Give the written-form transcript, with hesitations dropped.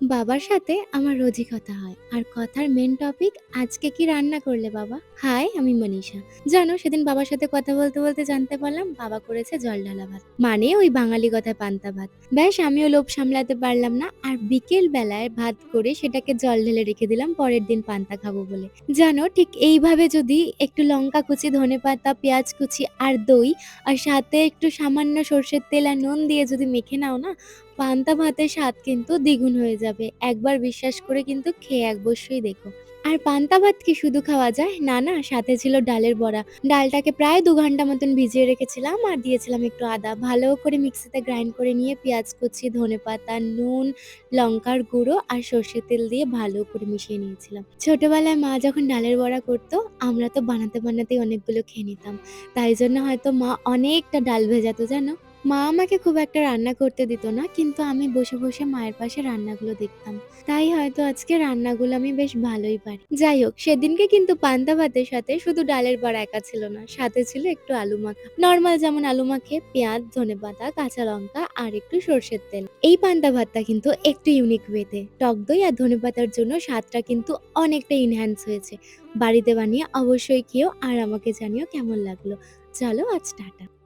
বাবার সাথে আমার রোজই কথা হয়। আর কথার মেইন টপিক, "আজকে কি রান্না করলে বাবা?" হাই, আমি মনীষা। জানো সেদিন বাবার সাথে কথা বলতে, বলতে জানতে পারলাম বাবা করেছে জল ঢালা ভাত। মানে ওই বাঙালি কথায় পান্তা ভাত। ব্যাস আমিও লোভ সামলাতে পারলাম না। আর বিকেল বেলায় ভাত করে সেটাকে জল ঢেলে রেখে দিলাম পরের দিন পান্তা খাবো বলে। জানো ঠিক এইভাবে যদি একটু লঙ্কা কুচি, ধনেপাতা, পেঁয়াজ কুচি আর দই আর সাথে একটু সামান্য সর্ষের তেল আর নুন দিয়ে যদি মেখে নাও না, পান্তা ভাতের স্বাদ কিন্তু দ্বিগুণ হয়ে যাবে। একবার বিশ্বাস করে কিন্তু খেয়ে অবশ্যই দেখো। আর পান্তা ভাত কি শুধু খাওয়া যায়? না, না, সাথে ছিল ডালের বড়া। ডালটাকে প্রায় ২ ঘন্টা মতন ভিজিয়ে রেখেছিলাম আর দিয়েছিলাম একটু আদা। ভালো করে মিক্সিতে গ্রাইন্ড করে নিয়ে পেঁয়াজ কুচি, ধনেপাতা, নুন, লঙ্কার গুঁড়ো আর সর্ষের তেল দিয়ে ভালো করে মিশিয়ে নিয়েছিলাম। ছোটবেলায় মা যখন ডালের বড়া করতো, আমরা তো বানাতে, বানাতেই অনেকগুলো খেয়ে নিতাম। তাই জন্য হয়তো মা অনেকটা ডাল ভেজাতো জানো? মা আমাকে খুব একটা রান্না করতে দিত না। কিন্তু আমি বসে, বসে মায়ের পাশে রান্নাগুলো দেখতাম। তাই হয়তো আজকে রান্নাগুলো আমি বেশ ভালোই পারি। যাই হোক, সেদিনকে কিন্তু পান্তা ভাতের সাথে শুধু ডালের বড়া একা ছিল না। সাথে ছিল একটু আলু মাখা। নরমাল যেমন আলু মাখে, পেঁয়াজ, ধনেপাতা, কাঁচা লঙ্কা আর একটু সর্ষের তেল। এই পান্তা ভাতটা কিন্তু একটু ইউনিক ওয়েতে। টক দই আর ধনেপাতার জন্য স্বাদটা কিন্তু অনেকটা এনহ্যান্স হয়েছে। বাড়িতে বানিয়ে অবশ্যই খেও আর আমাকে জানিও কেমন লাগলো। চলো আজ টাটা।